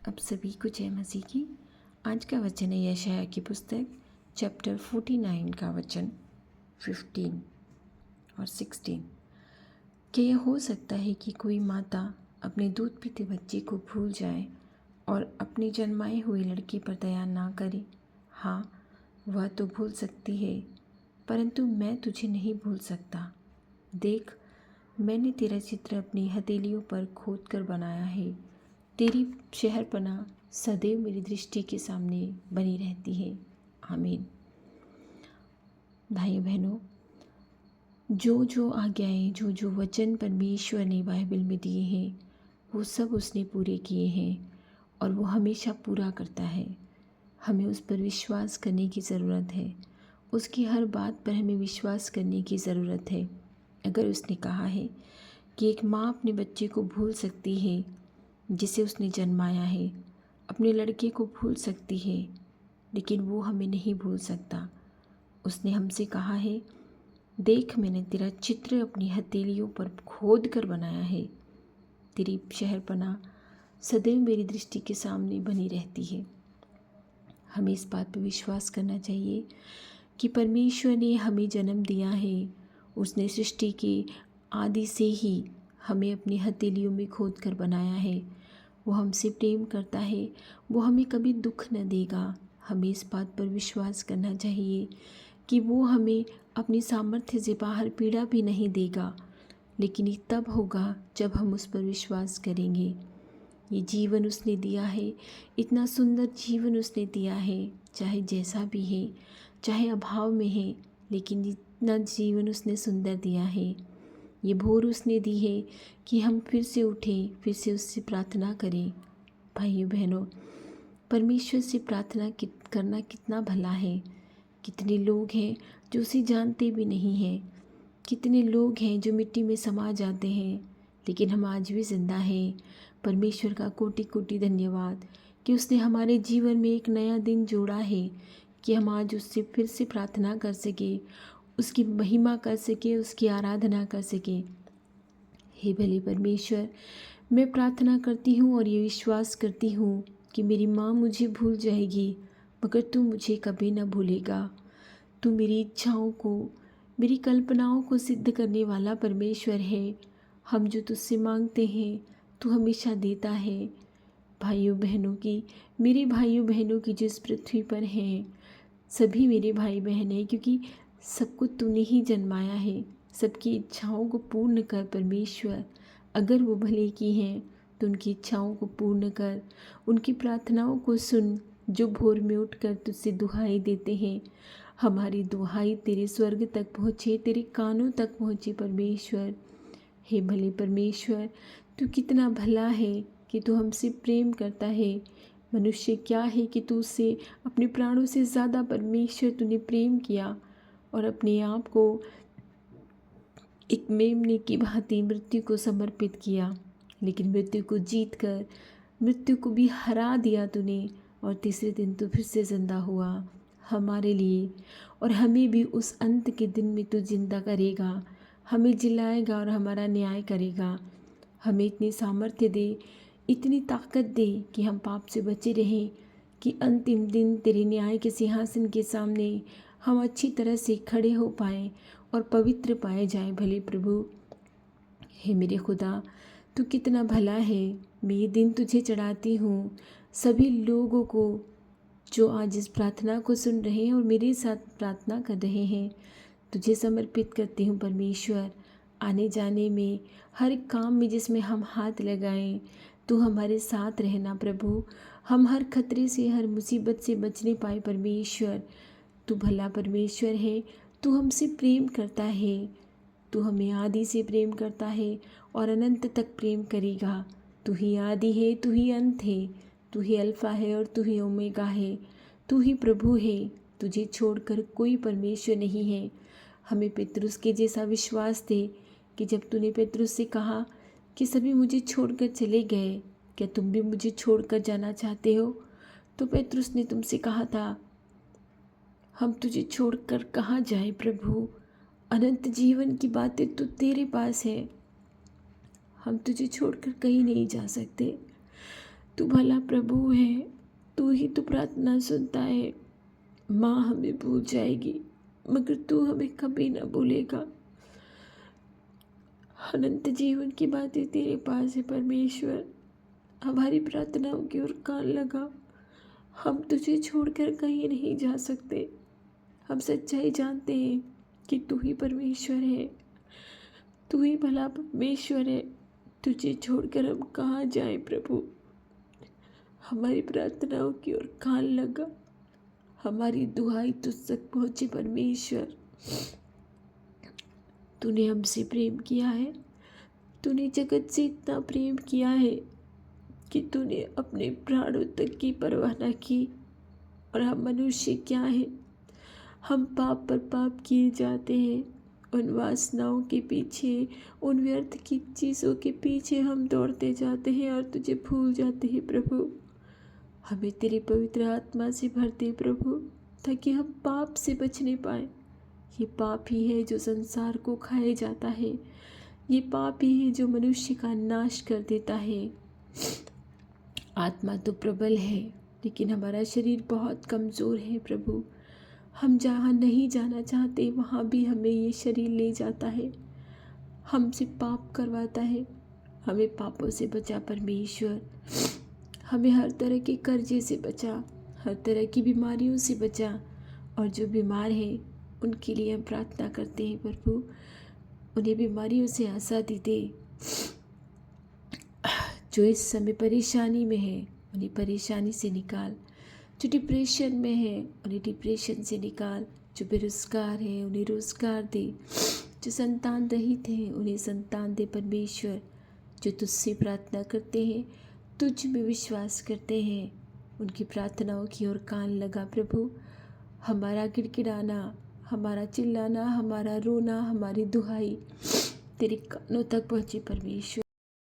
अब सभी को जय मसीह की। आज का वचन है यशायाह की पुस्तक चैप्टर 49 का वचन 15 और 16। क्या यह हो सकता है कि कोई माता अपने दूध पीते बच्चे को भूल जाए और अपने जन्माए हुए लड़के पर दया ना करे? हाँ, वह तो भूल सकती है, परंतु मैं तुझे नहीं भूल सकता। देख, मैंने तेरा चित्र अपनी हथेलियों पर खोद कर बनाया है। तेरी शहरपनाह सदैव मेरी दृष्टि के सामने बनी रहती है। आमीन। भाइयों बहनों, जो आज्ञाएं, जो वचन परमेश्वर ने बाइबल में दिए हैं, वो सब उसने पूरे किए हैं और वो हमेशा पूरा करता है। हमें उस पर विश्वास करने की ज़रूरत है। उसकी हर बात पर हमें विश्वास करने की ज़रूरत है। अगर उसने कहा है कि एक माँ अपने बच्चे को भूल सकती है जिसे उसने जन्माया है, अपने लड़के को भूल सकती है, लेकिन वो हमें नहीं भूल सकता। उसने हमसे कहा है, देख, मैंने तेरा चित्र अपनी हथेलियों पर खोद कर बनाया है। तेरी शहरपनाह सदैव मेरी दृष्टि के सामने बनी रहती है। हमें इस बात पर विश्वास करना चाहिए कि परमेश्वर ने हमें जन्म दिया है। उसने सृष्टि के आदि से ही हमें अपनी हथेलियों में खोद कर बनाया है। वो हमसे प्रेम करता है, वो हमें कभी दुख न देगा। हमें इस बात पर विश्वास करना चाहिए कि वो हमें अपनी सामर्थ्य से बाहर पीड़ा भी नहीं देगा, लेकिन ये तब होगा जब हम उस पर विश्वास करेंगे। ये जीवन उसने दिया है, इतना सुंदर जीवन उसने दिया है, चाहे जैसा भी है, चाहे अभाव में है, लेकिन इतना जीवन उसने सुंदर दिया है। ये भोर उसने दी है कि हम फिर से उठें, फिर से उससे प्रार्थना करें। भाइयों बहनों, परमेश्वर से प्रार्थना करना कितना भला है। कितने लोग हैं जो उसे जानते भी नहीं हैं। कितने लोग हैं जो मिट्टी में समा जाते हैं, लेकिन हम आज भी जिंदा हैं। परमेश्वर का कोटि कोटि धन्यवाद कि उसने हमारे जीवन में एक नया दिन जोड़ा है कि हम आज उससे फिर से प्रार्थना कर सके, उसकी महिमा कर सके, उसकी आराधना कर सके। हे भले परमेश्वर, मैं प्रार्थना करती हूँ और ये विश्वास करती हूँ कि मेरी माँ मुझे भूल जाएगी, मगर तू मुझे कभी न भूलेगा। तू मेरी इच्छाओं को, मेरी कल्पनाओं को सिद्ध करने वाला परमेश्वर है। हम जो तुझसे मांगते हैं तू हमेशा देता है। भाइयों बहनों की, मेरे भाइयों बहनों की जो इस पृथ्वी पर हैं, सभी मेरे भाई बहन हैं, क्योंकि सबको तूने ही जन्माया है। सबकी इच्छाओं को पूर्ण कर परमेश्वर। अगर वो भले की हैं तो उनकी इच्छाओं को पूर्ण कर, उनकी प्रार्थनाओं को सुन, जो भोर में उठकर तुझसे दुहाई देते हैं। हमारी दुहाई तेरे स्वर्ग तक पहुँचे, तेरे कानों तक पहुँचे परमेश्वर। हे भले परमेश्वर, तू कितना भला है कि तू हमसे प्रेम करता है। मनुष्य क्या है कि तू उससे अपने प्राणों से ज़्यादा परमेश्वर तूने प्रेम किया और अपने आप को एक मेमने की भांति मृत्यु को समर्पित किया, लेकिन मृत्यु को जीत कर, मृत्यु को भी हरा दिया तूने, और तीसरे दिन तू फिर से ज़िंदा हुआ हमारे लिए। और हमें भी उस अंत के दिन में तू जिंदा करेगा, हमें जिलाएगा और हमारा न्याय करेगा। हमें इतनी सामर्थ्य दे, इतनी ताकत दे कि हम पाप से बचे रहें, कि अंतिम दिन तेरे न्याय के सिंहासन के सामने हम अच्छी तरह से खड़े हो पाएँ और पवित्र पाए जाएं। भले प्रभु, हे मेरे खुदा, तू कितना भला है। मैं ये दिन तुझे चढ़ाती हूँ। सभी लोगों को जो आज इस प्रार्थना को सुन रहे हैं और मेरे साथ प्रार्थना कर रहे हैं, तुझे समर्पित करती हूँ परमेश्वर। आने जाने में, हर काम में जिसमें हम हाथ लगाएं, तू हमारे साथ रहना प्रभु। हम हर खतरे से, हर मुसीबत से बचने पाए परमेश्वर। तू भला परमेश्वर है, तू हमसे प्रेम करता है। तू हमें आदि से प्रेम करता है और अनंत तक प्रेम करेगा। तू ही आदि है, तू ही अंत है, तू ही अल्फा है और तू ही ओमेगा है। तू ही प्रभु है, तुझे छोड़कर कोई परमेश्वर नहीं है। हमें पेतरुस के जैसा विश्वास दे कि जब तूने पेतरुस से कहा कि सभी मुझे छोड़कर चले गए, क्या तुम भी मुझे छोड़कर जाना चाहते हो? तो पेतरुस ने तुमसे कहा था, हम तुझे छोड़कर कहाँ जाए प्रभु, अनंत जीवन की बातें तो तेरे पास है, हम तुझे छोड़कर कहीं नहीं जा सकते। तू भला प्रभु है, तू ही तो प्रार्थना सुनता है। माँ हमें भूल जाएगी मगर तू हमें कभी ना भूलेगा। अनंत जीवन की बातें तेरे पास है परमेश्वर। हमारी प्रार्थनाओं की ओर कान लगा। हम तुझे छोड़कर कहीं नहीं जा सकते। हम सच्चाई जानते हैं कि तू ही परमेश्वर है, तू ही भला परमेश्वर है। तुझे छोड़कर हम कहाँ जाएं प्रभु। हमारी प्रार्थनाओं की ओर कान लगा। हमारी दुआई तुझ तक पहुँचे परमेश्वर। तूने हमसे प्रेम किया है, तूने जगत से इतना प्रेम किया है कि तूने अपने प्राणों तक की परवाह न की। और हम मनुष्य क्या हैं, हम पाप पर पाप किए जाते हैं। उन वासनाओं के पीछे, उन व्यर्थ की चीज़ों के पीछे हम दौड़ते जाते हैं और तुझे भूल जाते हैं प्रभु। हमें तेरी पवित्र आत्मा से भर दे प्रभु, ताकि हम पाप से बचने पाएँ। ये पाप ही है जो संसार को खाए जाता है। ये पाप ही है जो मनुष्य का नाश कर देता है। आत्मा तो प्रबल है लेकिन हमारा शरीर बहुत कमज़ोर है प्रभु। हम जहाँ नहीं जाना चाहते वहाँ भी हमें ये शरीर ले जाता है, हमसे पाप करवाता है। हमें पापों से बचा परमेश्वर। हमें हर तरह के कर्जे से बचा, हर तरह की बीमारियों से बचा। और जो बीमार हैं उनके लिए हम प्रार्थना करते हैं प्रभु, उन्हें बीमारियों से आज़ादी दे। जो इस समय परेशानी में है उन्हें परेशानी से निकाल। जो डिप्रेशन में है उन्हें डिप्रेशन से निकाल। जो बेरोज़गार है उन्हें रोज़गार दे। जो संतान रहित हैं उन्हें संतान दे परमेश्वर। जो तुझसे प्रार्थना करते हैं, तुझ में विश्वास करते हैं, उनकी प्रार्थनाओं की ओर कान लगा प्रभु। हमारा गिड़गिड़ाना, हमारा चिल्लाना, हमारा रोना, हमारी दुहाई तेरे कानों तक पहुँचे परमेश्वर।